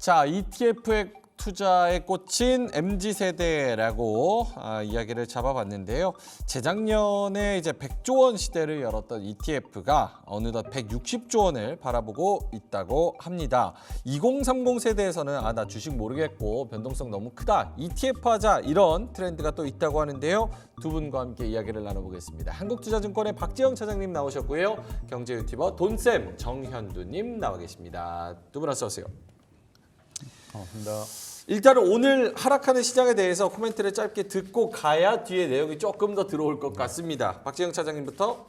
자, ETF에 투자에 꽂힌 MZ세대라고 이야기를 잡아봤는데요. 재작년에 이제 100조 원 시대를 열었던 ETF가 어느덧 160조 원을 바라보고 있다고 합니다. 2030 세대에서는 나 주식 모르겠고 변동성 너무 크다, ETF 하자, 이런 트렌드가 또 있다고 하는데요. 두 분과 함께 이야기를 나눠보겠습니다. 한국투자증권의 박지영 차장님 나오셨고요. 경제 유튜버 돈쌤 정현두님 나와 계십니다. 두 분 어서 오세요. 반갑습니다. 일단은 오늘 하락하는 시장에 대해서 코멘트를 짧게 듣고 가야 뒤에 내용이 조금 더 들어올 것 같습니다. 박지영 차장님부터.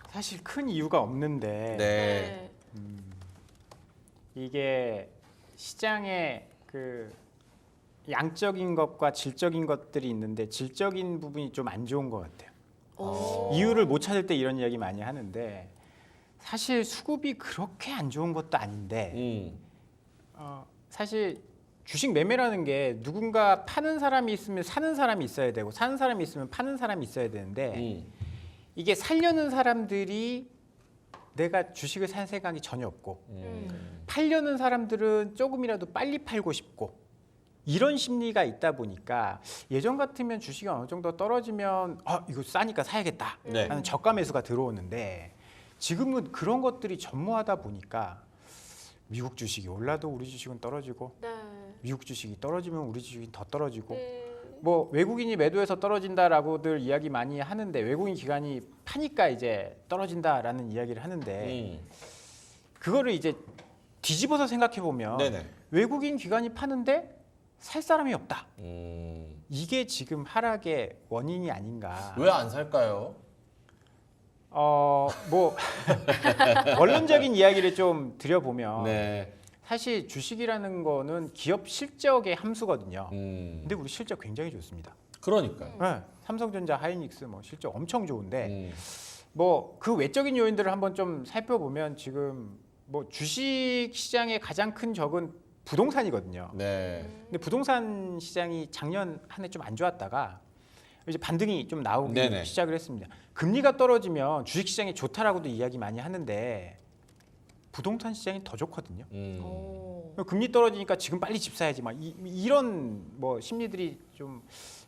사실 큰 이유가 없는데 네. 이게 시장에 그 양적인 것과 질적인 것들이 있는데 질적인 부분이 좀 안 좋은 것 같아요. 이유를 못 찾을 때 이런 이야기 많이 하는데 사실 수급이 그렇게 안 좋은 것도 아닌데 사실 주식 매매라는 게 누군가 파는 사람이 있으면 사는 사람이 있어야 되고 사는 사람이 있으면 파는 사람이 있어야 되는데 이게 살려는 사람들이 내가 주식을 산 생각이 전혀 없고 팔려는 사람들은 조금이라도 빨리 팔고 싶고 이런 심리가 있다 보니까 예전 같으면 주식이 어느 정도 떨어지면 이거 싸니까 사야겠다 하는 저가 매수가 들어오는데 지금은 그런 것들이 전무하다 보니까 미국 주식이 올라도 우리 주식은 떨어지고 미국 주식이 떨어지면 우리 주식이 더 떨어지고 뭐 외국인이 매도해서 떨어진다라고들 이야기 많이 하는데 외국인 기관이 파니까 이제 떨어진다라는 이야기를 하는데 그거를 이제 뒤집어서 생각해 보면 외국인 기관이 파는데 살 사람이 없다. 이게 지금 하락의 원인이 아닌가. 왜 안 살까요? 뭐 원론적인 이야기를 좀 드려보면 네. 사실 주식이라는 거는 기업 실적의 함수거든요. 근데 우리 실적 굉장히 좋습니다. 그러니까요. 네, 삼성전자, 하이닉스 뭐 실적 엄청 좋은데 뭐 그 외적인 요인들을 한번 좀 살펴보면 지금 뭐 주식 시장의 가장 큰 적은 부동산이거든요. 네. 근데 부동산 시장이 작년 한 해 좀 안 좋았다가 이제 반등이 좀 나오기 시작을 했습니다. 금리가 떨어지면 주식 시장이 좋다라고도 이야기 많이 하는데 부동산 시장이 더 좋거든요. 금리 떨어지니까 지금 빨리 집 사야지 막 이런 뭐 심리들이 좀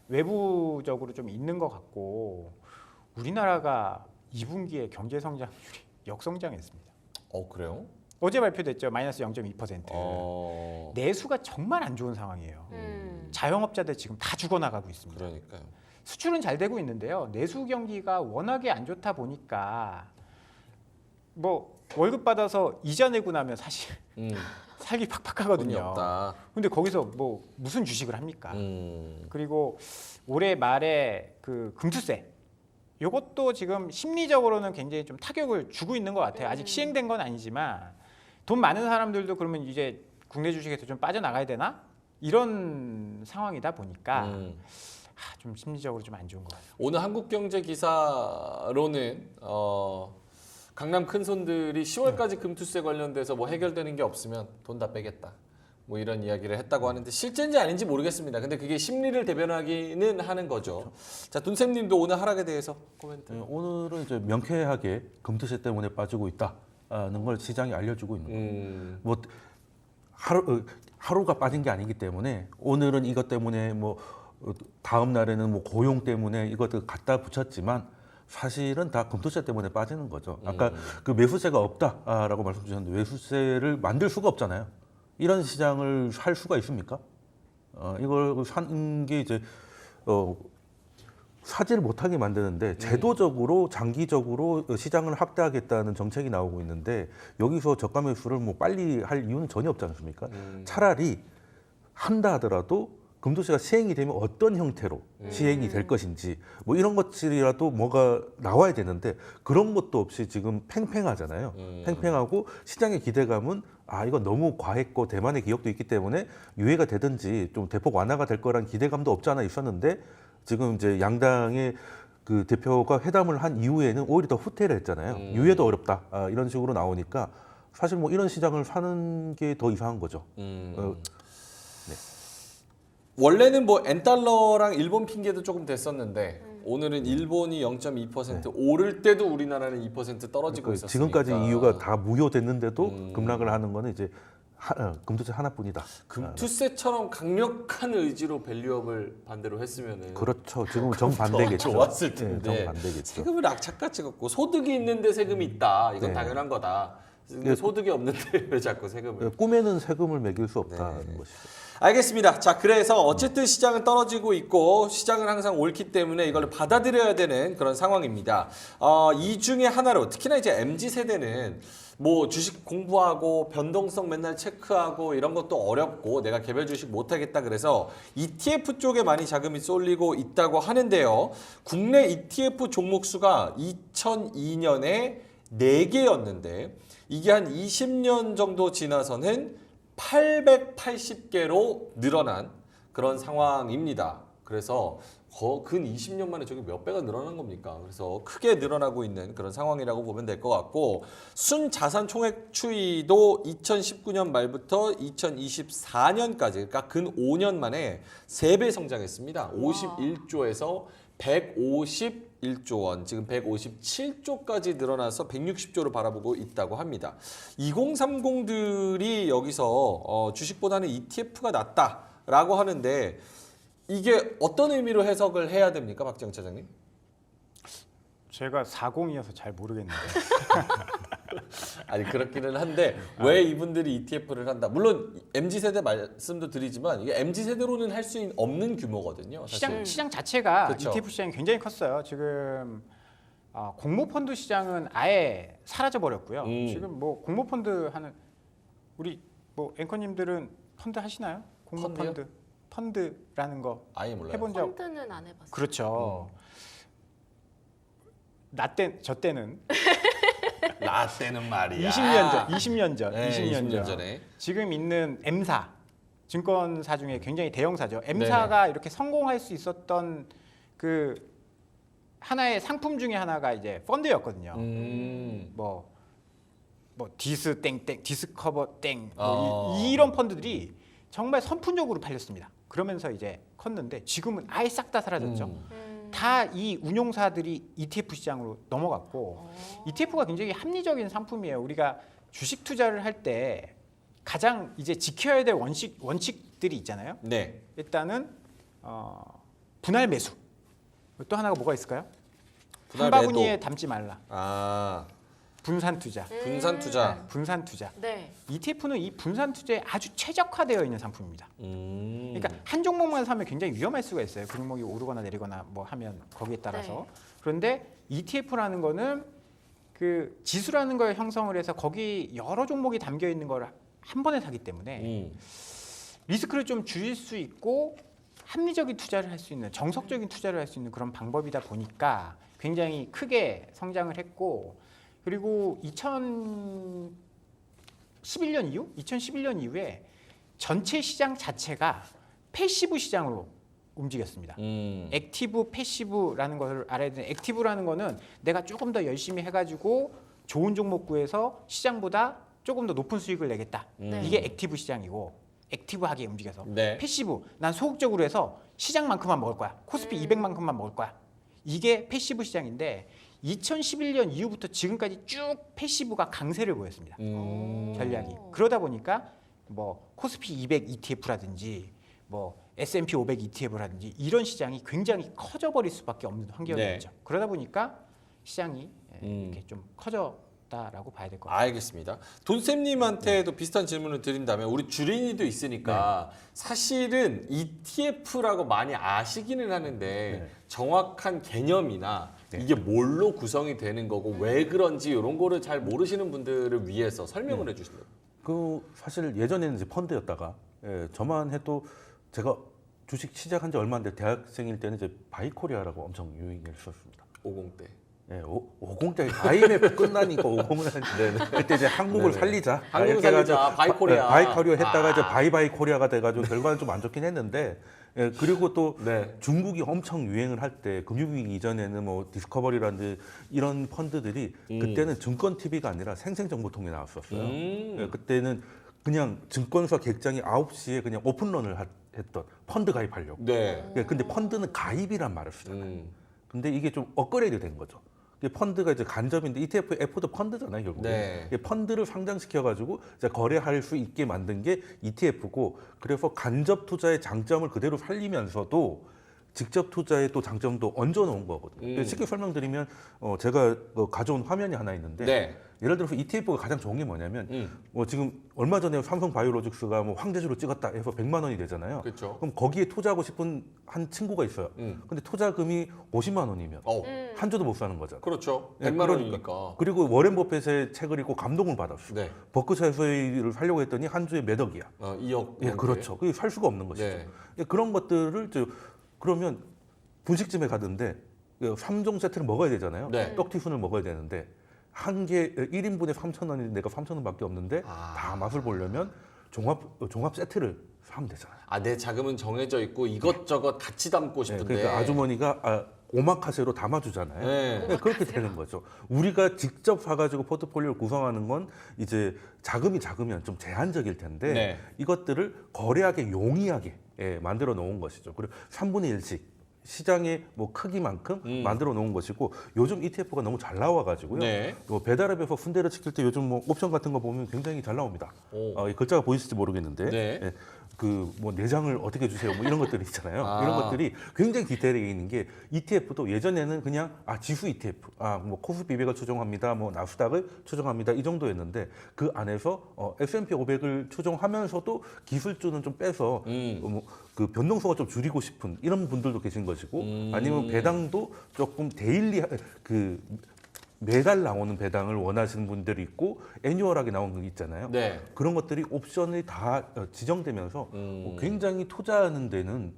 외부적으로 좀 있는 것 같고 우리나라가 2분기에 경제 성장률이 역성장했습니다. 그래요? 어제 발표됐죠. 마이너스 0.2%. 내수가 정말 안 좋은 상황이에요. 자영업자들 지금 다 죽어나가고 있습니다. 그러니까요. 수출은 잘 되고 있는데요. 내수 경기가 워낙에 안 좋다 보니까 뭐 월급 받아서 이자 내고 나면 사실 살기 팍팍하거든요. 근데 거기서 뭐 무슨 주식을 합니까? 그리고 올해 말에 그 금투세 이것도 지금 심리적으로는 굉장히 좀 타격을 주고 있는 것 같아요. 아직 시행된 건 아니지만 돈 많은 사람들도 그러면 이제 국내 주식에서 좀 빠져나가야 되나? 이런 상황이다 보니까 좀 심리적으로 좀 안 좋은 것 같아요. 오늘 한국경제 기사로는 강남 큰손들이 10월까지 금투세 관련돼서 뭐 해결되는 게 없으면 돈 다 빼겠다, 뭐 이런 이야기를 했다고 하는데 실제인지 아닌지 모르겠습니다. 근데 그게 심리를 대변하기는 하는 거죠. 자, 돈쌤님도 오늘 하락에 대해서 코멘트. 오늘은 이제 명쾌하게 금투세 때문에 빠지고 있다는 걸 시장이 알려주고 있는 거예요. 뭐 하루가 빠진 게 아니기 때문에 오늘은 이것 때문에 뭐 다음 날에는 뭐 고용 때문에 이것들 갖다 붙였지만 사실은 다 금투세 때문에 빠지는 거죠. 아까 그 매수세가 없다라고 말씀 주셨는데 매수세를 만들 수가 없잖아요. 이런 시장을 할 수가 있습니까? 이걸 산 게 이제 사지를 못하게 만드는데 제도적으로 장기적으로 시장을 확대하겠다는 정책이 나오고 있는데 여기서 저가 매수를 뭐 빨리 할 이유는 전혀 없지 않습니까? 차라리 한다 하더라도 금투세가 시행이 되면 어떤 형태로 시행이 될 것인지 뭐 이런 것들이라도 뭐가 나와야 되는데 그런 것도 없이 지금 팽팽하잖아요. 팽팽하고 시장의 기대감은 이건 너무 과했고 대만의 기업도 있기 때문에 유예가 되든지 좀 대폭 완화가 될 거란 기대감도 없지 않아 있었는데 지금 이제 양당의 그 대표가 회담을 한 이후에는 오히려 더 후퇴를 했잖아요. 유예도 어렵다 이런 식으로 나오니까 사실 뭐 이런 시장을 사는 게 더 이상한 거죠. 원래는 뭐 엔달러랑 일본 핑계도 조금 됐었는데 오늘은 일본이 0.2% 오를 때도 우리나라는 2% 떨어지고 있었으니까. 지금까지 이유가 다 무효됐는데도 급락을 하는 거는 이제 금투세 하나뿐이다. 금투세처럼 강력한 의지로 밸류업을 반대로 했으면은 그렇죠. 지금 정반대겠죠. 좋았을 예, 텐데 정반대겠죠. 세금을 악착같이 걷고 소득이 있는데 세금이 있다. 이건 네. 당연한 거다. 근데 예. 소득이 없는데 왜 자꾸 세금을? 꿈에는 세금을 매길 수 없다는 네. 것이죠. 알겠습니다. 자, 그래서 어쨌든 시장은 떨어지고 있고 시장은 항상 옳기 때문에 이걸 받아들여야 되는 그런 상황입니다. 이 중에 하나로 특히나 이제 MZ 세대는 뭐 주식 공부하고 변동성 맨날 체크하고 이런 것도 어렵고 내가 개별 주식 못하겠다 그래서 ETF 쪽에 많이 자금이 쏠리고 있다고 하는데요. 국내 ETF 종목 수가 2002년에 4개였는데 이게 한 20년 정도 지나서는 880개로 늘어난 그런 상황입니다. 그래서 근 20년 만에 저게 몇 배가 늘어난 겁니까? 그래서 크게 늘어나고 있는 그런 상황이라고 보면 될 것 같고 순자산 총액 추이도 2019년 말부터 2024년까지 그러니까 근 5년 만에 3배 성장했습니다. 51조에서 151조 원, 지금 157조까지 늘어나서 160조를 바라보고 있다고 합니다. 2030들이 여기서 주식보다는 ETF가 낫다라고 하는데 이게 어떤 의미로 해석을 해야 됩니까, 박지영 차장님? 제가 40이어서 잘 모르겠는데. 아니 그렇기는 한데 왜 이분들이 ETF를 한다? 물론 MZ 세대 말씀도 드리지만 이게 MZ 세대로는 할 수 없는 규모거든요. 사실. 시장 자체가 그쵸. ETF 시장이 굉장히 컸어요. 지금 공모펀드 시장은 아예 사라져 버렸고요. 지금 뭐 공모펀드 하는 우리 뭐 앵커님들은 펀드 하시나요? 공모펀드 펀드라는 거 아예 몰라요. 해본 적 펀드는 안 해봤어요. 그렇죠. 저 때는 나 때는 말이야. 20년 전. 네, 20년 전에. 지금 있는 M사 증권사 중에 굉장히 대형사죠. M사가 이렇게 성공할 수 있었던 그 하나의 상품 중에 하나가 이제 펀드였거든요. 뭐 디스 땡땡, 디스커버 땡 이런 펀드들이 정말 선풍적으로 팔렸습니다. 그러면서 이제 컸는데 지금은 아예 싹 다 사라졌죠. 다 이 운용사들이 ETF 시장으로 넘어갔고 ETF가 굉장히 합리적인 상품이에요. 우리가 주식 투자를 할 때 가장 이제 지켜야 될 원칙들이 있잖아요. 네. 일단은 분할 매수. 또 하나가 뭐가 있을까요? 분할 한 바구니에 담지 말라. 분산 투자. 분산 투자. 분산 투자. 네. ETF는 이 분산 투자에 아주 최적화되어 있는 상품입니다. 그러니까 한 종목만 사면 굉장히 위험할 수가 있어요. 그 종목이 오르거나 내리거나 뭐 하면 거기에 따라서. 네. 그런데 ETF라는 거는 그 지수라는 걸 형성을 해서 거기 여러 종목이 담겨 있는 걸 한 번에 사기 때문에 리스크를 좀 줄일 수 있고 합리적인 투자를 할 수 있는 정석적인 투자를 할 수 있는 그런 방법이다 보니까 굉장히 크게 성장을 했고 그리고 2011년 이후에 전체 시장 자체가 패시브 시장으로 움직였습니다. 액티브, 패시브라는 것을 알아야 되는 액티브라는 거는 내가 조금 더 열심히 해가지고 좋은 종목 구해서 시장보다 조금 더 높은 수익을 내겠다. 네. 이게 액티브 시장이고 액티브하게 움직여서 네. 패시브, 난 소극적으로 해서 시장만큼만 먹을 거야. 코스피 200만큼만 먹을 거야. 이게 패시브 시장인데 2011년 이후부터 지금까지 쭉 패시브가 강세를 보였습니다. 전략이. 그러다 보니까 뭐 코스피 200 ETF라든지 뭐 S&P 500 ETF라든지 이런 시장이 굉장히 커져 버릴 수밖에 없는 환경이었죠. 네. 그러다 보니까 시장이 이렇게 좀 커졌다라고 봐야 될 것 같아요. 알겠습니다. 돈쌤님한테도 비슷한 질문을 드린다면 우리 주린이도 있으니까 사실은 ETF라고 많이 아시기는 하는데 정확한 개념이나 이게 뭘로 구성이 되는 거고 왜 그런지 이런 거를 잘 모르시는 분들을 위해서 설명을 해주시면 그 사실 예전에는 이제 펀드였다가 저만 해도 제가 주식 시작한 지 얼마 안 돼 대학생일 때는 이제 바이코리아라고 엄청 유행했었습니다. 50대. 예, 50대 IMF 끝나니까 50은 그때 이제 한국을 살리자. 한국을 이렇게 해가지고 살리자. 바이코리아. 바이코리아 했다가 이제 바이바이 코리아가 돼가지고 결과는 좀 안 좋긴 했는데 그리고 또 네. 중국이 엄청 유행을 할 때 금융위기 이전에는 뭐 디스커버리라든지 이런 펀드들이 그때는 증권 TV가 아니라 생생정보통에 나왔었어요. 그때는 그냥 증권사 객장이 9시에 그냥 오픈런을 했던 펀드 가입하려고. 네. 근데 펀드는 가입이란 말을 쓰잖아요. 근데 이게 좀 업그레이드 된 거죠. 이게 펀드가 이제 간접인데 ETF, F도 펀드잖아요, 결국에. 네. 이게 펀드를 상장시켜가지고 이제 거래할 수 있게 만든 게 ETF고, 그래서 간접 투자의 장점을 그대로 살리면서도 직접 투자의 또 장점도 얹어놓은 거거든요. 쉽게 설명드리면 제가 가져온 화면이 하나 있는데 네. 예를 들어서 ETF가 가장 좋은 게 뭐냐면 지금 얼마 전에 삼성바이오로직스가 뭐 황제주로 찍었다 해서 100만 원이 되잖아요. 그렇죠. 그럼 거기에 투자하고 싶은 한 친구가 있어요. 근데 투자금이 50만 원이면 한 주도 못 사는 거잖아요. 그렇죠. 네, 100만 원이니까. 그리고 워렌 버핏의 책을 읽고 감동을 받았어요. 네. 버크셔 해서웨이를 살려고 했더니 한 주에 몇 억이야. 2억. 예, 그렇죠. 그게 살 수가 없는 것이죠. 네. 예, 그런 것들을 그러면 분식집에 가던데 3종 세트를 먹어야 되잖아요. 네. 떡튀순을 먹어야 되는데 한 개 1인분에 3,000원인데 내가 3,000원밖에 없는데 다 맛을 보려면 종합 세트를 사면 되잖아요. 내 자금은 정해져 있고 이것저것 같이 담고 싶은데. 그러니까 아주머니가 오마카세로 담아주잖아요. 네. 네, 그렇게 되는 거죠. 우리가 직접 사가지고 포트폴리오를 구성하는 건 이제 자금이 작으면 좀 제한적일 텐데 네. 이것들을 거래하기 용이하게 만들어 놓은 것이죠. 그리고 3분의 1씩 시장의 뭐 크기만큼 만들어 놓은 것이고, 요즘 ETF가 너무 잘 나와가지고요. 네. 배달앱에서 순대를 시킬 때 요즘 뭐 옵션 같은 거 보면 굉장히 잘 나옵니다. 이 글자가 보이실지 모르겠는데 네. 그 뭐 내장을 어떻게 주세요 뭐 이런 것들이 있잖아요. 이런 것들이 굉장히 디테일하게 있는 게, ETF도 예전에는 그냥 지수 ETF, 뭐 코스피백을 추종합니다, 뭐 나스닥을 추종합니다 이 정도였는데, 그 안에서 S&P 500을 추종하면서도 기술주는 좀 빼서 그 변동성을 좀 줄이고 싶은 이런 분들도 계신 것이고, 아니면 배당도 조금 데일리 매달 나오는 배당을 원하시는 분들이 있고, 애뉴얼하게 나오는 게 있잖아요. 네. 그런 것들이 옵션이 다 지정되면서 굉장히 투자하는 데는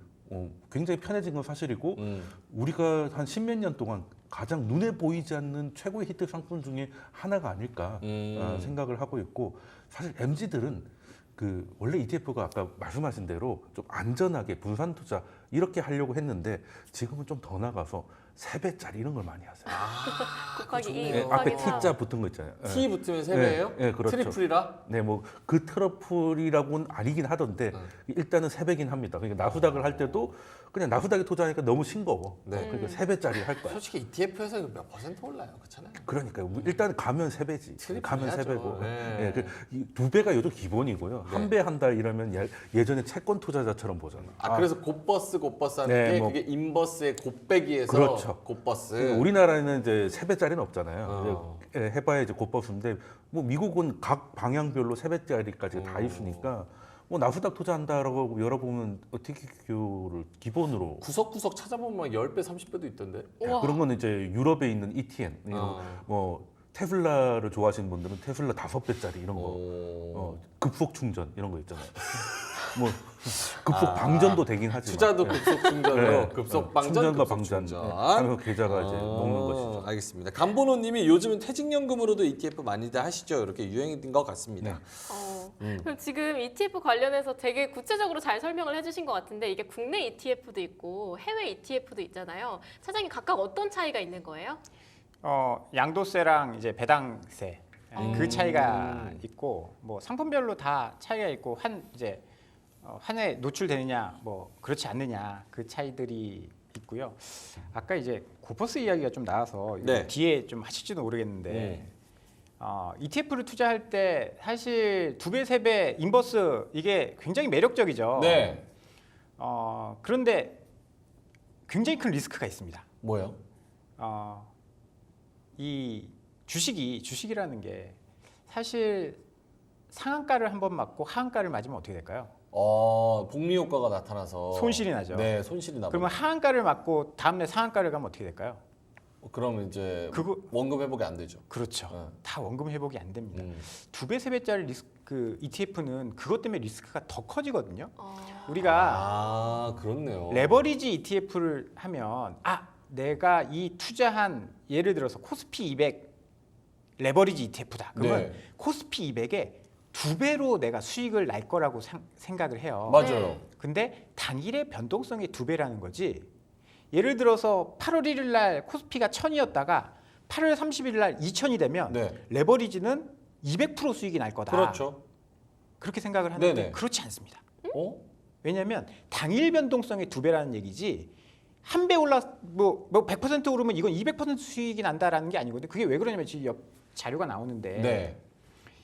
굉장히 편해진 건 사실이고, 우리가 한 10몇 년 동안 가장 눈에 보이지 않는 최고의 히트 상품 중에 하나가 아닐까 생각을 하고 있고, 사실 MZ들은 원래 ETF가 아까 말씀하신 대로 좀 안전하게 분산 투자 이렇게 하려고 했는데, 지금은 좀 더 나가서 3배짜리 이런 걸 많이 하세요. 곱하기 2, 네, 곱하기 앞에 4. T자 붙은 거 있잖아요. T 붙으면 3배예요? 네, 그렇죠. 트리플이라? 네, 뭐 그 트러플이라고는 아니긴 하던데 일단은 3배긴 합니다. 그러니까 나스닥을 할 때도 그냥 나스닥에 투자하니까 너무 싱거워. 네. 그러니까 3배짜리 할 거야. 솔직히 ETF에서 몇 % 올라요, 그렇잖아요. 그러니까요. 일단 가면 3배지. 트리플 가면 해야죠. 3배고. 네. 2배가 요즘 기본이고요. 네. 1배 한다 이러면 예전에 채권 투자자처럼 보잖아. 그래서 곧버스 하는 네, 게 뭐. 그게 인버스의 곱빼기에서 그렇죠. 곧버스. 우리나라에는 이제 3배짜리는 없잖아요. 어. 해봐야 이제 곧버스인데, 뭐 미국은 각 방향별로 3배짜리까지 다 있으니까, 뭐 나스닥 투자한다라고 열어보면 TQQ를 기본으로 구석구석 찾아보면 막 10배, 30배도 있던데. 우와. 그런 거는 이제 유럽에 있는 ETN, 뭐 테슬라를 좋아하시는 분들은 테슬라 5배짜리 이런 거, 급속 충전 이런 거 있잖아요. 뭐 급속 방전도 되긴 하지만 투자도 급속 충전으로 네. 급속 방전, 충전과 급속 방전 충전. 하면서 계좌가 이제 먹는 것이죠. 알겠습니다. 감보노님이 요즘은 퇴직연금으로도 ETF 많이들 하시죠. 이렇게 유행인 것 같습니다. 그럼 지금 ETF 관련해서 되게 구체적으로 잘 설명을 해주신 것 같은데, 이게 국내 ETF도 있고 해외 ETF도 있잖아요. 차장님, 각각 어떤 차이가 있는 거예요? 양도세랑 이제 배당세 그 차이가 있고, 뭐 상품별로 다 차이가 있고, 한 해 노출되느냐 뭐 그렇지 않느냐 그 차이들이 있고요. 아까 이제 고퍼스 이야기가 좀 나와서 네. 뒤에 좀 하실지도 모르겠는데, ETF를 투자할 때 사실 2배, 3배 인버스 이게 굉장히 매력적이죠. 네. 그런데 굉장히 큰 리스크가 있습니다. 뭐요? 이 주식이라는 게 사실 상한가를 한번 맞고 하한가를 맞으면 어떻게 될까요? 복리 효과가 나타나서 손실이 나죠. 네, 손실이 나죠. 그러면 하한가를 맞고 다음날 상한가를 가면 어떻게 될까요? 그러면 이제 그거- 원금 회복이 안 되죠. 그렇죠. 네. 다 원금 회복이 안 됩니다. 음. 2배, 3배짜리 리스크 ETF는 그것 때문에 리스크가 더 커지거든요. 우리가 그렇네요. 레버리지 ETF를 하면 내가 이 투자한, 예를 들어서 코스피 200 레버리지 ETF다. 그러면 네. 코스피 200에 2배로 내가 수익을 날 거라고 생각을 해요. 맞아요. 근데 단일의 변동성이 2배라는 거지. 예를 들어서 8월 1일 날 코스피가 1000이었다가 8월 30일 날 2000이 되면 네. 레버리지는 200% 수익이 날 거다. 그렇죠. 그렇게 생각을 하는데 네네. 그렇지 않습니다. 어? 왜냐하면 당일 변동성의 2배라는 얘기지, 한 배 올라 뭐 100% 오르면 이건 200% 수익이 난다라는 게 아니거든요. 그게 왜 그러냐면 지금 옆 자료가 나오는데 네.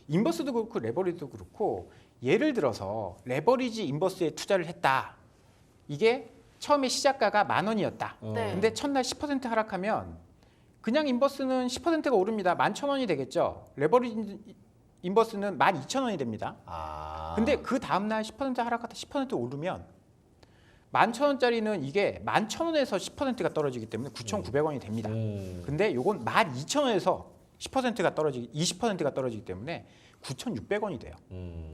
인버스도 그렇고 레버리지도 그렇고 예를 들어서 레버리지 인버스에 투자를 했다. 이게 처음에 시작가가 10,000원이었다. 네. 근데 첫날 10% 하락하면 그냥 인버스는 10%가 오릅니다. 11,000원이 되겠죠. 레버리지 인버스는 12,000원이 됩니다. 아. 근데 그 다음날 10% 하락하다 10% 오르면 11,000원짜리는 이게 11,000원에서 10%가 떨어지기 때문에 9,900원이 됩니다. 근데 요건 12,000원에서 10%가 떨어지기 20%가 떨어지기 때문에 9,600원이 돼요.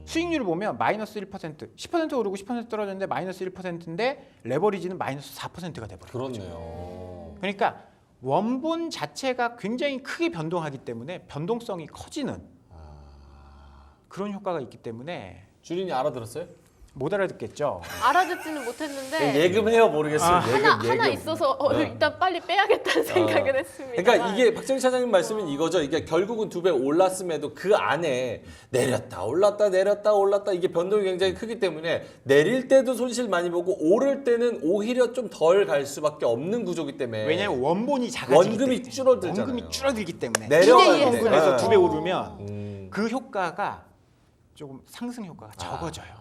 수익률을 보면 마이너스 1%, 10% 오르고 10% 떨어졌는데 마이너스 1%인데 레버리지는 마이너스 4%가 돼버려요. 그렇네요. 그러니까 원본 자체가 굉장히 크게 변동하기 때문에 변동성이 커지는 그런 효과가 있기 때문에 주린이 알아들었어요? 못 알아듣겠죠. 알아듣지는 못했는데 예금해요 모르겠어요. 하나 있어서 일단 빨리 빼야겠다는 생각은 했습니다. 그러니까 이게 박정희 차장님 말씀은 이거죠. 이게 결국은 2배 올랐음에도 그 안에 내렸다 올랐다 내렸다 올랐다 이게 변동이 굉장히 크기 때문에 내릴 때도 손실 많이 보고 오를 때는 오히려 좀 덜 갈 수밖에 없는 구조기 때문에 왜냐하면 원본이 작아지기 원금이 때문에 줄어들잖아요. 원금이 줄어들기 때문에 내려가야 2대 2원금에서 돼. 2배 오르면 그 효과가 조금 상승 효과가 적어져요.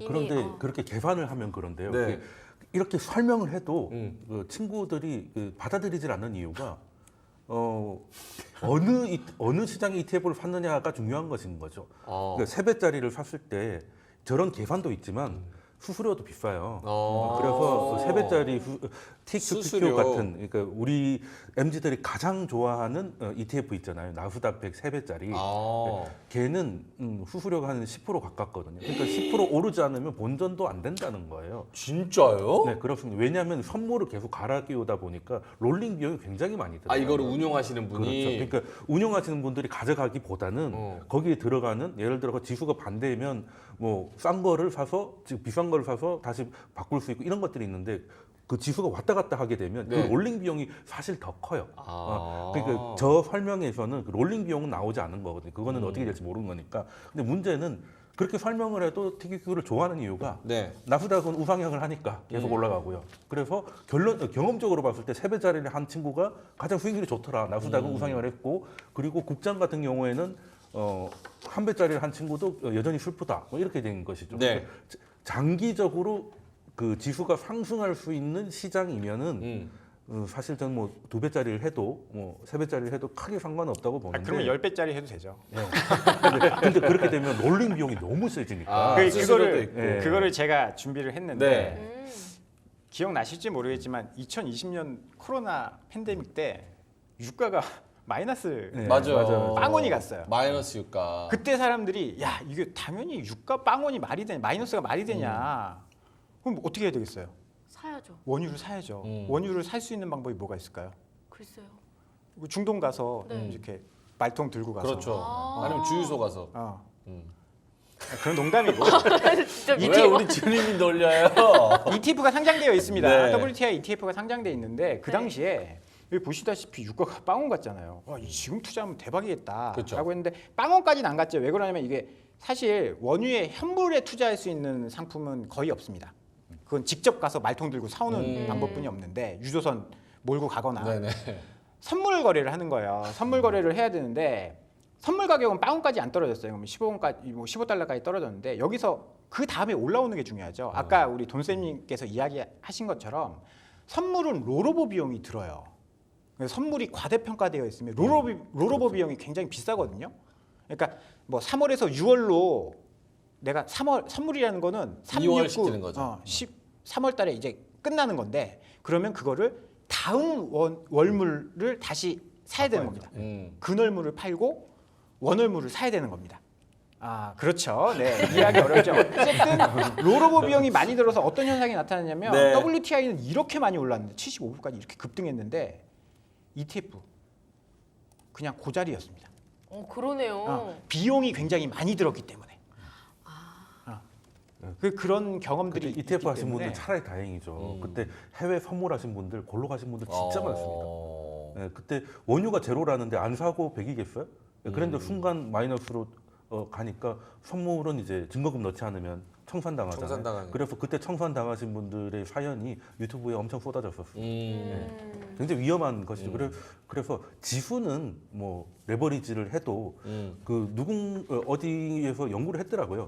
그런데 이미, 그렇게 계산을 하면 그런데요. 네. 그게 이렇게 설명을 해도 그 친구들이 받아들이질 않는 이유가 어느 시장의 ETF를 샀느냐가 중요한 것인 거죠. 그러니까 3배짜리를 샀을 때 저런 계산도 있지만 수수료도 비싸요. 그래서 3배짜리 수수료. TQQQ 같은 그러니까 우리 MZ들이 가장 좋아하는 ETF 있잖아요. 나스닥 100 3배짜리. 걔는 수수료가 한 10% 가깝거든요. 그러니까 10% 오르지 않으면 본전도 안 된다는 거예요. 진짜요? 네, 그렇습니다. 왜냐하면 선물을 계속 갈아 끼우다 보니까 롤링 비용이 굉장히 많이 들어요. 아 이거를 운용하시는 분이 그렇죠. 그러니까 운영하시는 분들이 가져가기보다는 거기에 들어가는 예를 들어 지수가 반대면 뭐 싼 거를 사서 지금 비싼 거를 사서 다시 바꿀 수 있고 이런 것들이 있는데 그 지수가 왔다 갔다 하게 되면 네. 그 롤링 비용이 사실 더 커요. 그러니까 저 설명에서는 그 롤링 비용은 나오지 않은 거거든요. 그거는 어떻게 될지 모르는 거니까. 근데 문제는 그렇게 설명을 해도 TQQ를 좋아하는 이유가 네. 나스닥은 우상향을 하니까 계속 올라가고요. 그래서 경험적으로 봤을 때 3배짜리를 한 친구가 가장 수익률이 좋더라. 나스닥은 우상향을 했고 그리고 국장 같은 경우에는 1배짜리를 한 친구도 여전히 슬프다. 뭐 이렇게 된 것이죠. 네. 그러니까 장기적으로 그 지수가 상승할 수 있는 시장이면은 사실 저는 뭐 2배짜리를 해도 뭐 3배짜리를 해도 크게 상관없다고 보는데. 그러면 10배짜리 해도 되죠. 근데 그렇게 되면 롤링 비용이 너무 세지니까. 수수료도 있고. 그거를 제가 준비를 했는데 네. 기억나실지 모르겠지만 2020년 코로나 팬데믹 때 유가가 마이너스 네, 맞아요. 빵원이 갔어요. 마이너스 유가. 그때 사람들이 야 이게 당연히 유가 빵원이 말이 되냐 마이너스가 말이 되냐 그럼 어떻게 해야 되겠어요? 사야죠. 원유를 사야죠. 원유를 살 수 있는 방법이 뭐가 있을까요? 글쎄요. 중동 가서 네. 이렇게 말통 들고 가서 그렇죠. 아니면 주유소 가서. 그런 농담이고 진짜 왜 우리 주린이 놀려요? ETF가 상장되어 있습니다. 네. WTI ETF가 상장되어 있는데 그 네. 당시에 여기 보시다시피 유가가 빵원 갔잖아요. 와, 지금 투자하면 대박이겠다라고 그렇죠. 했는데 빵원까지는 안 갔죠. 왜 그러냐면 이게 사실 원유에 현물에 투자할 수 있는 상품은 거의 없습니다. 그건 직접 가서 말통 들고 사오는 방법뿐이 없는데 유조선 몰고 가거나 네네. 선물 거래를 하는 거예요. 선물 거래를 해야 되는데 선물 가격은 빵원까지 안 떨어졌어요. 그럼 15원까지 뭐 15달러까지 떨어졌는데 여기서 그 다음에 올라오는 게 중요하죠. 아까 우리 돈쌤님께서 이야기하신 것처럼 선물은 롤오버 비용이 들어요. 그래서 선물이 과대평가되어 있으면 롤오버 비용이 굉장히 비싸거든요. 그러니까 뭐 3월에서 6월로 내가 3월 선물이라는 거는 3, 6, 9, 2월 시키는 거죠. 3월 달에 이제 끝나는 건데 그러면 그거를 다음 월물을 다시 사야 되는 겁니다. 근월물을 팔고 원월물을 사야 되는 겁니다. 아 그렇죠. 네 이해하기 어렵죠. 어쨌든 롤오버 비용이 많이 들어서 어떤 현상이 나타나냐면 네. WTI는 이렇게 많이 올랐는데 75불까지 이렇게 급등했는데 ETF 그냥 그 자리였습니다. 그러네요. 비용이 굉장히 많이 들었기 때문에. 그런 경험들이 ETF 있기 하신 때문에. 분들 차라리 다행이죠. 그때 해외 선물하신 분들 골로 가신 분들 진짜 많습니다. 네, 그때 원유가 제로라는데 안 사고 100이겠어요? 그런데 순간 마이너스로 가니까 선물은 이제 증거금 넣지 않으면 청산당하잖아요. 청산당하는. 그래서 그때 청산당하신 분들의 사연이 유튜브에 엄청 쏟아졌었어요. 음. 굉장히 위험한 것이죠. 그래서 지수는 뭐 레버리지를 해도 그 어디에서 연구를 했더라고요.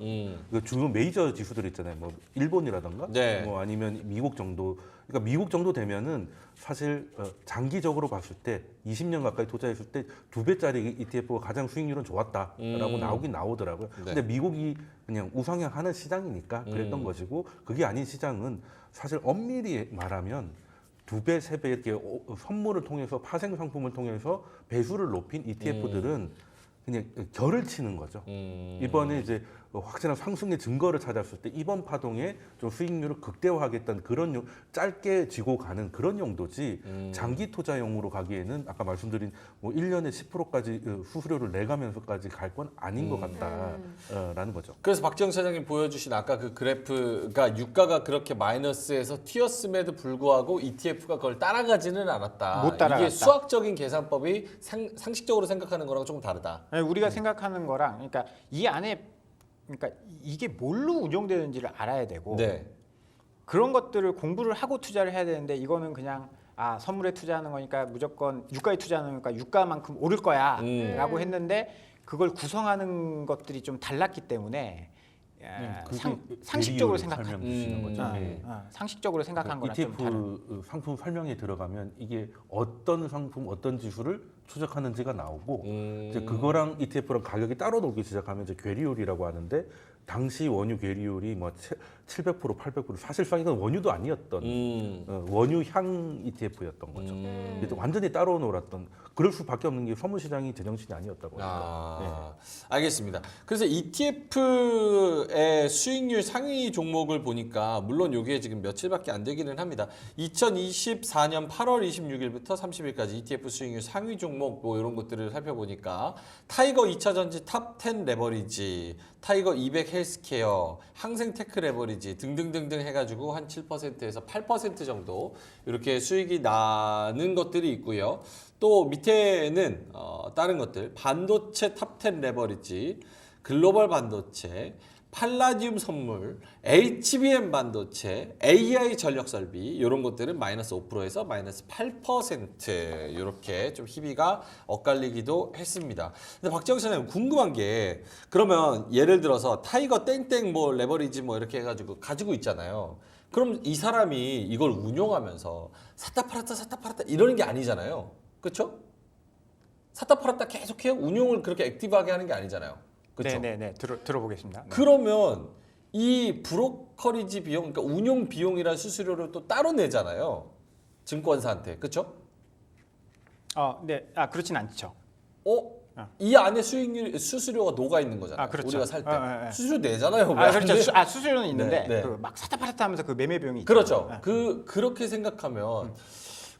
그 주요 메이저 지수들 있잖아요. 뭐 일본이라던가, 네. 뭐 아니면 미국 정도. 그러니까 미국 정도 되면은 사실 장기적으로 봤을 때 20년 가까이 투자했을 때 2배짜리 ETF가 가장 수익률은 좋았다라고 나오긴 나오더라고요. 네. 근데 미국이 그냥 우상향 하는 시장이니까 그랬던 것이고, 그게 아닌 시장은 사실 엄밀히 말하면 2배, 3배 이렇게 선물을 통해서 파생 상품을 통해서 배수를 높인 ETF들은 그냥 결을 치는 거죠. 이번에 이제 확실한 상승의 증거를 찾았을 때 이번 파동에 좀 수익률을 극대화하겠다는 그런 짧게 쥐고 가는 그런 용도지, 장기 투자용으로 가기에는 아까 말씀드린 뭐 1년에 10%까지 수수료를 내가면서까지 갈 건 아닌 것 같다라는 거죠. 그래서 박지영 차장님 보여주신 아까 그 그래프가 유가가 그렇게 마이너스에서 튀었음에도 불구하고 ETF가 그걸 따라가지는 않았다. 못 따라갔다. 이게 수학적인 계산법이 상식적으로 생각하는 거랑 조금 다르다. 아니, 우리가 생각하는 거랑, 그러니까 이 안에, 그러니까 이게 뭘로 운영되는지를 알아야 되고, 네. 그런 것들을 공부를 하고 투자를 해야 되는데, 이거는 그냥 선물에 투자하는 거니까 무조건 유가에 투자하는 거니까 유가만큼 오를 거야라고 했는데, 그걸 구성하는 것들이 좀 달랐기 때문에 상식적으로 설명 생각하는 주시는 거죠. 네. 상식적으로 생각한 거랑 좀 다른. ETF 상품 설명에 들어가면 이게 어떤 상품, 어떤 지수를 추적하는지가 나오고, 이제 그거랑 ETF랑 가격이 따로 놀기 시작하면 이제 괴리율이라고 하는데, 당시 원유 괴리율이 뭐 700%, 800% 사실상 이건 원유도 아니었던 원유향 ETF였던 거죠. 그래서 완전히 따로 놀았던, 그럴 수밖에 없는 게 선물 시장이 제정신이 아니었다고 합니다. 알겠습니다. 그래서 ETF의 수익률 상위 종목을 보니까 물론 이게 지금 며칠밖에 안 되기는 합니다. 2024년 8월 26일부터 30일까지 ETF 수익률 상위 종목 뭐 이런 것들을 살펴보니까 타이거 2차 전지 탑10 레버리지, 타이거 200 헬스케어, 항생테크 레버리지 등등등등 해가지고 한 7%에서 8% 정도 이렇게 수익이 나는 것들이 있고요. 또 밑에는 다른 것들 반도체 탑10 레버리지, 글로벌 반도체, 팔라디움 선물, HBM 반도체, AI 전력 설비 이런 것들은 마이너스 5%에서 마이너스 8% 이렇게 좀 희비가 엇갈리기도 했습니다. 근데 박지영 차장님 궁금한 게, 그러면 예를 들어서 타이거 땡땡 뭐 레버리지 뭐 이렇게 해가지고 가지고 있잖아요. 그럼 이 사람이 이걸 운용하면서 샀다 팔았다 이러는 게 아니잖아요. 그렇죠? 샀다 팔았다 계속해요. 운용을 그렇게 액티브하게 하는 게 아니잖아요. 그렇죠? 네네네, 들어보겠습니다. 네. 그러면 이 브로커리지 비용, 그러니까 운용 비용이라는 수수료를 또 따로 내잖아요. 증권사한테, 그렇죠? 네, 그렇진 않죠. 이 안에 수수료가 녹아 있는 거잖아요. 그렇죠. 우리가 살 때 네. 수수료 내잖아요. 왜 안 그렇죠. 내? 수수료는 있는데 네. 그 막 샀다 팔았다 하면서 그 매매 비용이 있죠. 그렇죠. 네. 그렇게 생각하면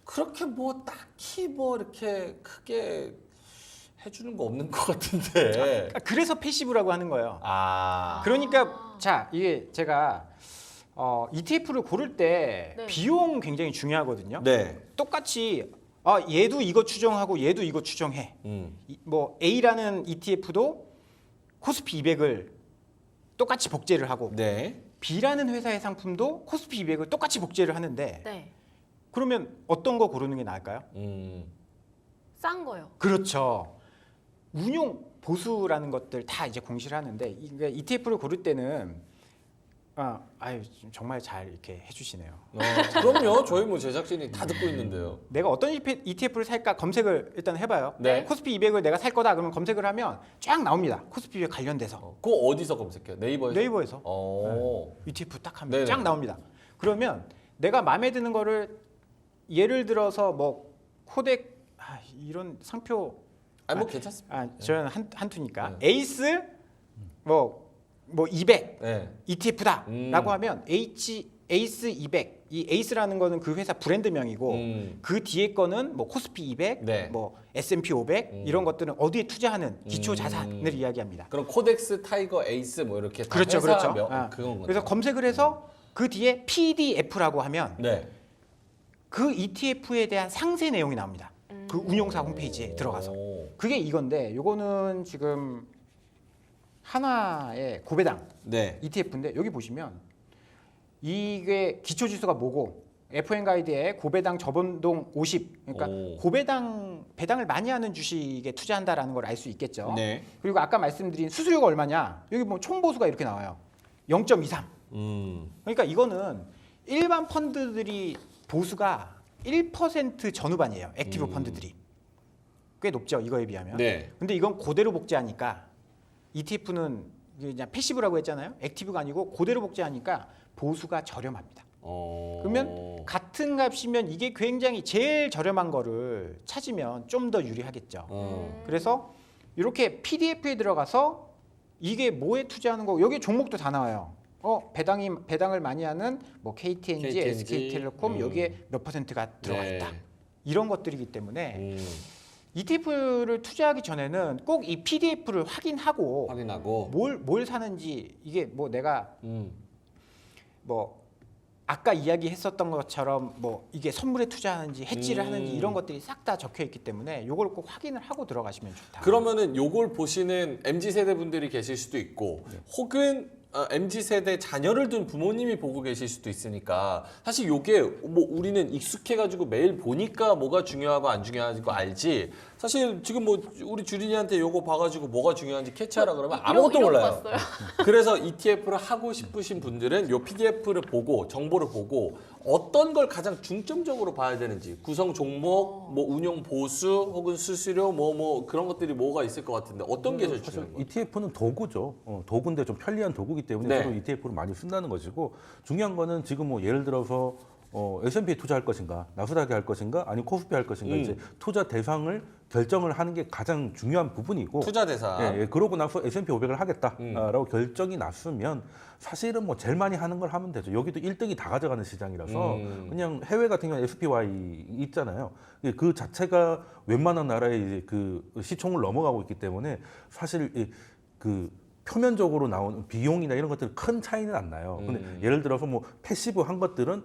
그렇게 뭐 딱히 뭐 이렇게 크게 해주는 거 없는 것 같은데. 그래서 패시브라고 하는 거예요. 아. 그러니까 자, 이게 제가 ETF를 고를 때 네. 비용 굉장히 중요하거든요. 네. 똑같이 얘도 이거 추정하고 얘도 이거 추정해. 뭐 A라는 ETF도 코스피 200을 똑같이 복제를 하고, 네. B라는 회사의 상품도 코스피 200을 똑같이 복제를 하는데, 네. 그러면 어떤 거 고르는 게 나을까요? 싼 거요. 그렇죠. 운용 보수라는 것들 다 이제 공시를 하는데, ETF를 고를 때는 정말 잘 이렇게 해주시네요. 그럼요. 저희 뭐 제작진이 다 듣고 있는데요. 내가 어떤 ETF를 살까 검색을 일단 해봐요. 네. 코스피 200을 내가 살 거다 그러면 검색을 하면 쫙 나옵니다. 코스피 200 관련돼서. 그거 어디서 검색해요? 네이버에서? 네이버에서 ETF 딱 하면 네네. 쫙 나옵니다. 그러면 내가 마음에 드는 거를, 예를 들어서 뭐 코덱 이런 상표, 뭐 괜찮습니다. 저는 한투니까 네. 에이스 뭐 200 네. ETF다라고 하면 에이스 200, 이 에이스라는 거는 그 회사 브랜드명이고, 그 뒤에 거는 뭐 코스피 200, 네. 뭐 S&P 500 이런 것들은 어디에 투자하는 기초 자산을 이야기합니다. 그럼 코덱스, 타이거, 에이스 뭐 이렇게 다 그렇죠, 회사 그렇죠. 그건 거죠. 그래서 검색을 해서 그 뒤에 PDF라고 하면 네. 그 ETF에 대한 상세 내용이 나옵니다. 그 운용사 홈페이지에 들어가서. 그게 이건데, 요거는 지금 하나의 고배당 네. ETF인데 여기 보시면 이게 기초 지수가 뭐고 FN 가이드에 고배당 저변동 50 그러니까 오. 배당을 많이 하는 주식에 투자한다라는 걸 알 수 있겠죠. 네. 그리고 아까 말씀드린 수수료가 얼마냐? 여기 뭐 총보수가 이렇게 나와요. 0.23. 그러니까 이거는 일반 펀드들이 보수가 1% 전후반이에요. 액티브 펀드들이. 꽤 높죠. 이거에 비하면. 네. 근데 이건 그대로 복제하니까 ETF는 그냥 패시브라고 했잖아요. 액티브가 아니고 그대로 복제하니까 보수가 저렴합니다. 그러면 같은 값이면 이게 굉장히 제일 저렴한 거를 찾으면 좀 더 유리하겠죠. 그래서 이렇게 PDF에 들어가서 이게 뭐에 투자하는 거 여기 종목도 다 나와요. 배당을 많이 하는 뭐 KTNG, SK텔레콤 여기에 몇 %가 들어가 있다. 네. 이런 것들이기 때문에 ETF를 투자하기 전에는 꼭 이 PDF를 확인하고 뭘 사는지 이게 뭐 내가 뭐 아까 이야기했었던 것처럼 뭐 이게 선물에 투자하는지 해지를 하는지 이런 것들이 싹 다 적혀 있기 때문에 요걸 꼭 확인을 하고 들어가시면 좋다. 그러면은 요걸 보시는 MZ 세대 분들이 계실 수도 있고 혹은 MZ 세대 자녀를 둔 부모님이 보고 계실 수도 있으니까 사실 요게 뭐 우리는 익숙해가지고 매일 보니까 뭐가 중요하고 안 중요하지 거 알지. 사실 지금 뭐 우리 주린이한테 요거 봐가지고 뭐가 중요한지 캐치하라 그러면 아무것도 이러고 몰라요. 봤어요. 그래서 ETF를 하고 싶으신 분들은 요 PDF를 보고 정보를 보고 어떤 걸 가장 중점적으로 봐야 되는지 구성 종목, 뭐 운용 보수 혹은 수수료 뭐 그런 것들이 뭐가 있을 것 같은데 어떤 게 제일 중요한 거예요? ETF는 도구죠. 도구인데 좀 편리한 도구이기 때문에 네. 서로 ETF를 많이 쓴다는 것이고 중요한 거는 지금 뭐 예를 들어서 S&P에 투자할 것인가, 나스닥에 할 것인가, 아니면 코스피에 할 것인가 이제 투자 대상을 결정을 하는 게 가장 중요한 부분이고 투자 대상. 예, 그러고 나서 S&P 500을 하겠다라고 결정이 났으면 사실은 뭐 제일 많이 하는 걸 하면 되죠. 여기도 1등이 다 가져가는 시장이라서 그냥 해외 같은 경우는 SPY 있잖아요. 그 자체가 웬만한 나라의 이제 그 시총을 넘어가고 있기 때문에 사실 그 표면적으로 나오는 비용이나 이런 것들은 큰 차이는 안 나요. 근데 예를 들어서 뭐 패시브 한 것들은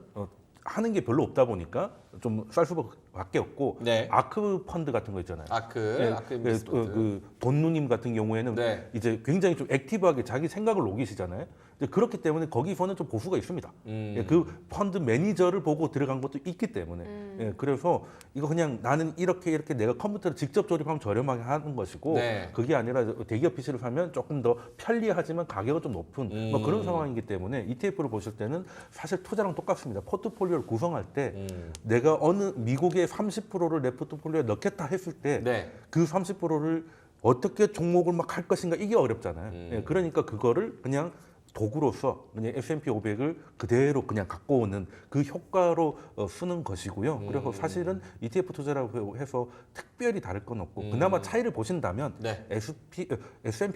하는 게 별로 없다 보니까 좀 쌀 수밖에 없고 네. 아크 펀드 같은 거 있잖아요. 아크 인베스트먼트. 그 돈누님 같은 경우에는 네. 이제 굉장히 좀 액티브하게 자기 생각을 녹이시잖아요. 이제 그렇기 때문에 거기서는 좀 보수가 있습니다. 그 펀드 매니저를 보고 들어간 것도 있기 때문에 그래서 이거 그냥 나는 이렇게 내가 컴퓨터를 직접 조립하면 저렴하게 하는 것이고 네. 그게 아니라 대기업 PC를 사면 조금 더 편리하지만 가격은 좀 높은 뭐 그런 상황이기 때문에 ETF를 보실 때는 사실 투자랑 똑같습니다. 포트폴리오를 구성할 때 내가 어느 미국의 30%를 내 포트폴리오에 넣겠다 했을 때 네. 그 30%를 어떻게 종목을 막 할 것인가 이게 어렵잖아요. 예, 그러니까 그거를 그냥 도구로서 그냥 S&P 500을 그대로 그냥 갖고 오는 그 효과로 쓰는 것이고요. 그래서 사실은 ETF 투자라고 해서 특별히 다를 건 없고 그나마 차이를 보신다면 네. S&P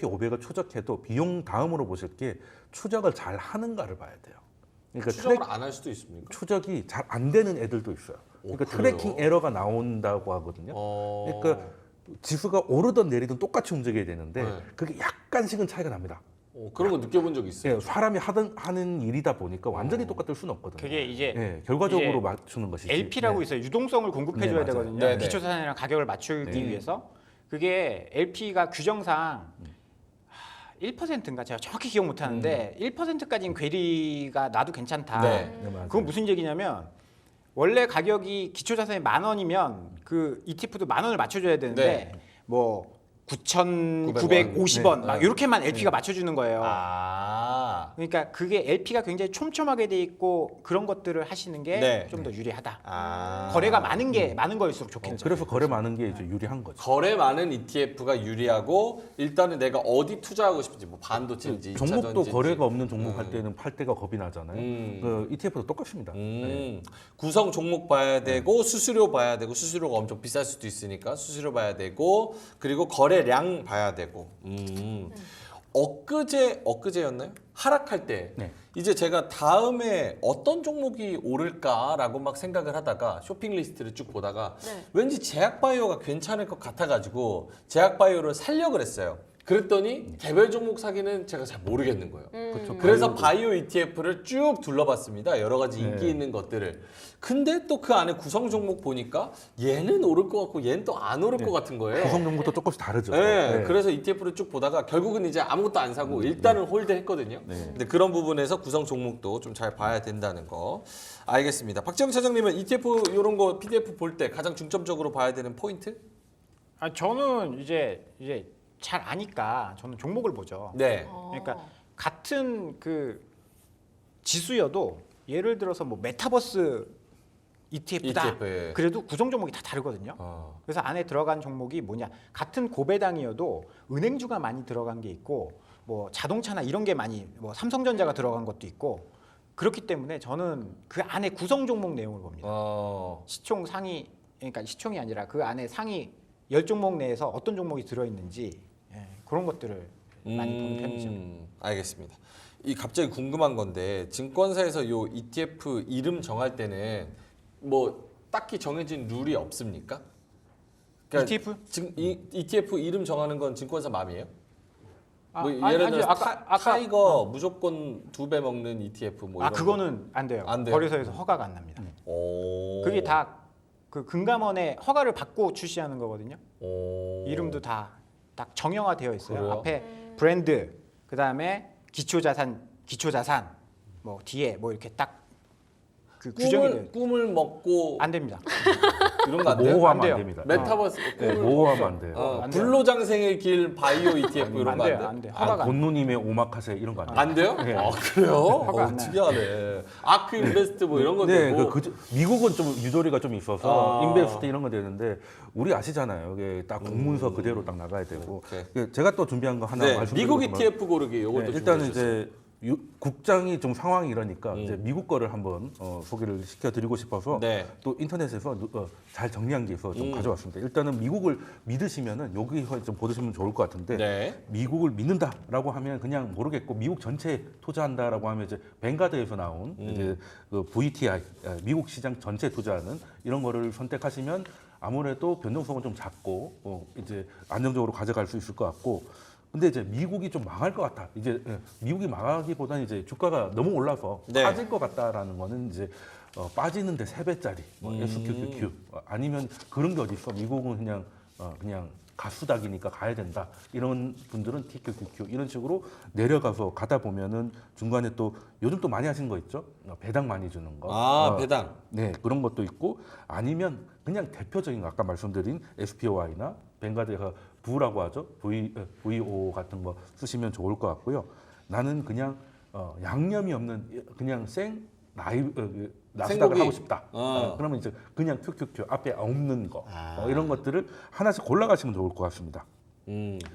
500을 추적해도 비용 다음으로 보실 게 추적을 잘 하는가를 봐야 돼요. 그러니까 추적을 안 할 수도 있습니까? 추적이 잘 안 되는 애들도 있어요. 그러니까 그래요? 트래킹 에러가 나온다고 하거든요. 그러니까 지수가 오르든 내리든 똑같이 움직여야 되는데 네. 그게 약간씩은 차이가 납니다. 그런 거 느껴본 적 있어요? 예, 사람이 하는 일이다 보니까 완전히 똑같을 수는 없거든요. 그게 이제 예, 결과적으로 이제 맞추는 것이지. LP라고 네. 있어요. 유동성을 공급해줘야 네, 맞아요. 되거든요. 네, 네. 기초자산이랑 가격을 맞추기 네. 위해서 그게 LP가 규정상 1%인가 제가 정확히 기억 못하는데 1%까지는 괴리가 나도 괜찮다. 네. 네, 맞아요. 그건 무슨 얘기냐면 원래 가격이 기초자산이 10,000원이면 그 ETF도 10,000원을 맞춰줘야 되는데 네. 뭐 9,950원 네. 막 이렇게만 LP가 맞춰주는 거예요. 아. 그러니까 그게 LP가 굉장히 촘촘하게 돼 있고 그런 것들을 하시는 게 네. 좀 더 유리하다. 아. 거래가 많은 게 많은 거일수록 좋겠죠. 그래서 거래 많은 게 이제 유리한 거죠. 거래 많은 ETF가 유리하고 일단은 내가 어디 투자하고 싶은지 뭐 반도체인지 종목도 2차 전지인지. 거래가 없는 종목 할 때는 팔 때가 겁이 나잖아요. 그 ETF도 똑같습니다. 구성 종목 봐야 되고 수수료 봐야 되고 수수료가 엄청 비쌀 수도 있으니까 수수료 봐야 되고 그리고 거래량 봐야 되고 엊그제였나요? 하락할 때 네. 이제 제가 다음에 어떤 종목이 오를까라고 막 생각을 하다가 쇼핑 리스트를 쭉 보다가 네. 왠지 제약바이오가 괜찮을 것 같아가지고 제약바이오를 살려고 그랬어요. 그랬더니 개별 종목 사기는 제가 잘 모르겠는 거예요. 그렇죠. 그래서 바이오 ETF를 쭉 둘러봤습니다. 여러 가지 인기 네. 있는 것들을. 근데 또 그 안에 구성 종목 보니까 얘는 오를 것 같고 얘는 또 안 오를 것 같은 거예요. 구성 정보도 조금씩 다르죠. 네, 그래서 ETF를 쭉 보다가 결국은 이제 아무것도 안 사고 일단은 홀드했거든요. 네. 근데 그런 부분에서 구성 종목도 좀 잘 봐야 된다는 거 알겠습니다. 박지영 차장님은 ETF 이런 거 PDF 볼 때 가장 중점적으로 봐야 되는 포인트? 아, 저는 이제 잘 아니까 저는 종목을 보죠. 네. 그러니까 같은 그 지수여도 예를 들어서 뭐 메타버스 ETF다. ETF. 그래도 구성 종목이 다 다르거든요. 그래서 안에 들어간 종목이 뭐냐? 같은 고배당이어도 은행주가 많이 들어간 게 있고 뭐 자동차나 이런 게 많이 뭐 삼성전자가 들어간 것도 있고 그렇기 때문에 저는 그 안에 구성 종목 내용을 봅니다. 시총 상위 그러니까 시총이 아니라 그 안에 상위 10종목 내에서 어떤 종목이 들어 있는지 그런 것들을 많이 보는 편이죠. 알겠습니다. 이 갑자기 궁금한 건데 증권사에서 요 ETF 이름 정할 때는 뭐 딱히 정해진 룰이 없습니까? ETF? ETF 이름 정하는 건 증권사 맘이에요? 아, 뭐 아니, 예를 들어 아까 타이거 무조건 2배 먹는 ETF 뭐 이런 그거는 안 돼요. 안 돼요? 거래소에서 허가가 안 납니다. 오. 그게 다 그 금감원의 허가를 받고 출시하는 거거든요. 오. 이름도 다 딱 정형화되어 있어요. 그래요? 앞에 브랜드, 그 다음에 기초자산, 뭐 뒤에 뭐 이렇게 딱 그 규정이 돼요. 꿈을 먹고 안 됩니다. 이런 거 안 돼요? 모호하면 안 돼요. 안 됩니다. 메타버스 네, 꿈을 모호하면 안 돼요. 안 돼요. 불로장생의 길 바이오 ETF 이런 안 거 돼요, 안 안 돼? 돼요. 허가가 안 돼요. 본누님의 오마카세 이런 거 안 돼요. 안 돼요? 네. 아 그래요? 허가 안 나요. 특이하네. 아크 인베스트 뭐 이런 건 네, 되고. 미국은 좀 유도리가 좀 있어서 아. 인베스트 이런 건 되는데 우리 아시잖아요. 이게 딱 공문서 그대로 딱 나가야 되고. 오케이. 제가 또 준비한 거 하나 네, 말씀드리고 미국 ETF 고르기 요것도 네, 일단은 준비해 이제 국장이 좀 상황이 이러니까 이제 미국 거를 한번 소개를 시켜드리고 싶어서 네. 또 인터넷에서 잘 정리한 게 있어서 좀 가져왔습니다. 일단은 미국을 믿으시면은 여기서 좀 보시면 좋을 것 같은데 네. 미국을 믿는다라고 하면 그냥 모르겠고 미국 전체에 투자한다라고 하면 이제 뱅가드에서 나온 이제 그 VTI 미국 시장 전체 투자하는 이런 거를 선택하시면 아무래도 변동성은 좀 작고 이제 안정적으로 가져갈 수 있을 것 같고. 근데 이제 미국이 좀 망할 것 같다. 이제 미국이 망하기보다는 이제 주가가 너무 올라서 네. 빠질 것 같다라는 거는 이제 빠지는데 3배짜리 뭐 SQQQ 아니면 그런 게 어디 있어? 미국은 그냥 가수닥이니까 가야 된다. 이런 분들은 TQQQ 이런 식으로 내려가서 가다 보면은 중간에 또 요즘 또 많이 하시는 거 있죠? 배당 많이 주는 거. 아 배당. 네, 그런 것도 있고 아니면 그냥 대표적인 거 아까 말씀드린 SPOI나 뱅가드에서 부라고 하죠. VO 같은 거 쓰시면 좋을 것 같고요. 나는 그냥 양념이 없는 그냥 나스닥을 생고기. 하고 싶다. 그러면 이제 그냥 QQQ 앞에 없는 거 이런 것들을 하나씩 골라가시면 좋을 것 같습니다.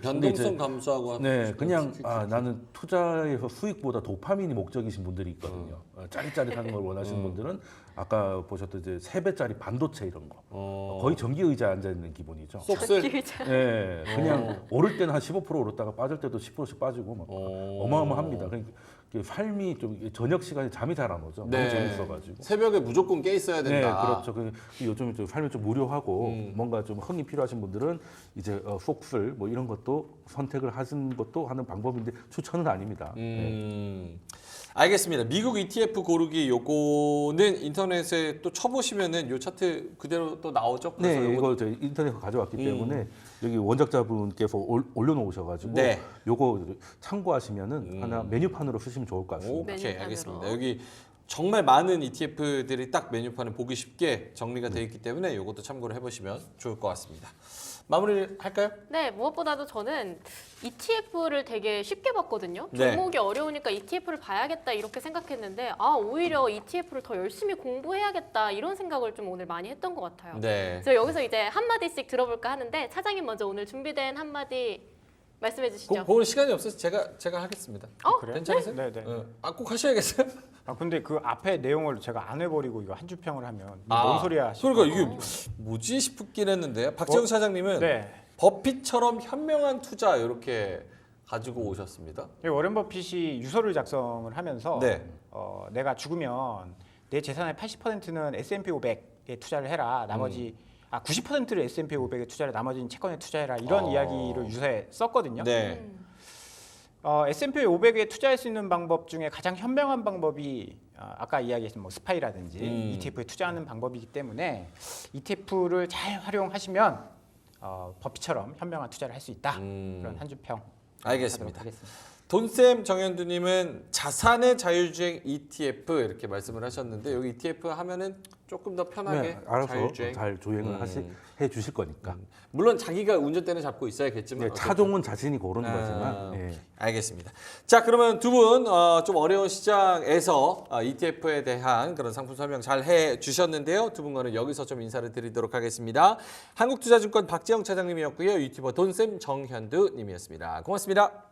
변동성 감소하고 네, 그냥 나는 투자에서 수익보다 도파민이 목적이신 분들이 있거든요. 짜릿짜릿한 걸 원하시는 분들은 아까 보셨던 이제 3배짜리 반도체 이런 거 거의 전기 의자에 앉아 있는 기분이죠. 쏙쓸. 네, 그냥 오를 때는 한 15% 오르다가 빠질 때도 10%씩 빠지고 막 어마어마합니다. 그러니까 삶이 좀 저녁 시간에 잠이 잘 안 오죠. 네. 너무 재밌어가지고. 새벽에 무조건 깨 있어야 네, 된다. 그렇죠. 요즘 좀 삶이 좀 무료하고 뭔가 좀 흥이 필요하신 분들은 이제 속술 뭐 이런 것도 선택을 하는 것도 하는 방법인데 추천은 아닙니다. 네. 알겠습니다. 미국 ETF 고르기 요거는 인터넷에 또 쳐보시면은 요 차트 그대로 또 나오죠. 그래서 네, 요거 이거 저희 인터넷에서 가져왔기 때문에 여기 원작자분께서 올려놓으셔가지고 네. 요거 참고하시면은 하나 메뉴판으로 쓰시면 좋을 것 같습니다. 오케이 메뉴판으로. 알겠습니다. 여기 정말 많은 ETF들이 딱 메뉴판에 보기 쉽게 정리가 되어 있기 때문에 이것도 참고를 해보시면 좋을 것 같습니다. 마무리 할까요? 네, 무엇보다도 저는 ETF를 되게 쉽게 봤거든요. 네. 종목이 어려우니까 ETF를 봐야겠다 이렇게 생각했는데 오히려 ETF를 더 열심히 공부해야겠다 이런 생각을 좀 오늘 많이 했던 것 같아요. 네. 그래서 여기서 이제 한마디씩 들어볼까 하는데 차장님 먼저 오늘 준비된 한마디 말씀해 주시죠. 볼 시간이 없어서 제가 하겠습니다. 그래요? 괜찮으세요? 네, 네. 꼭 하셔야겠어요? 근데 그 앞에 내용을 제가 안 해버리고 이거 한 줄 평을 하면 뭔 소리야? 싶고. 그러니까 이게 뭐지 싶긴 했는데 박재영 차장님은 네. 버핏처럼 현명한 투자 이렇게 가지고 오셨습니다. 워렌 버핏이 유서를 작성을 하면서 네. 내가 죽으면 내 재산의 80%는 S&P 500에 투자를 해라. 나머지 90%를 S&P 500에 투자를 나머지는 채권에 투자해라 이런 이야기를 유서에 썼거든요. 네. S&P 500에 투자할 수 있는 방법 중에 가장 현명한 방법이 아까 이야기했던 뭐 스파이라든지 ETF에 투자하는 방법이기 때문에 ETF를 잘 활용하시면 버핏처럼 현명한 투자를 할 수 있다. 그런 한 주평 알겠습니다. 하겠습니다. 돈쌤 정현두님은 자산의 자율주행 ETF 이렇게 말씀을 하셨는데 여기 ETF 하면은 조금 더 편하게 네, 알아서 자율주행. 잘 조행을 해 주실 거니까. 물론 자기가 운전대는 잡고 있어야겠지만 네, 차종은 자신이 고르는 아, 거지만. 예. 알겠습니다. 자, 그러면 두 분 좀 어려운 시장에서 ETF에 대한 그런 상품 설명 잘 해주셨는데요. 두 분과는 여기서 좀 인사를 드리도록 하겠습니다. 한국투자증권 박지영 차장님이었고요. 유튜버 돈쌤 정현두님이었습니다. 고맙습니다.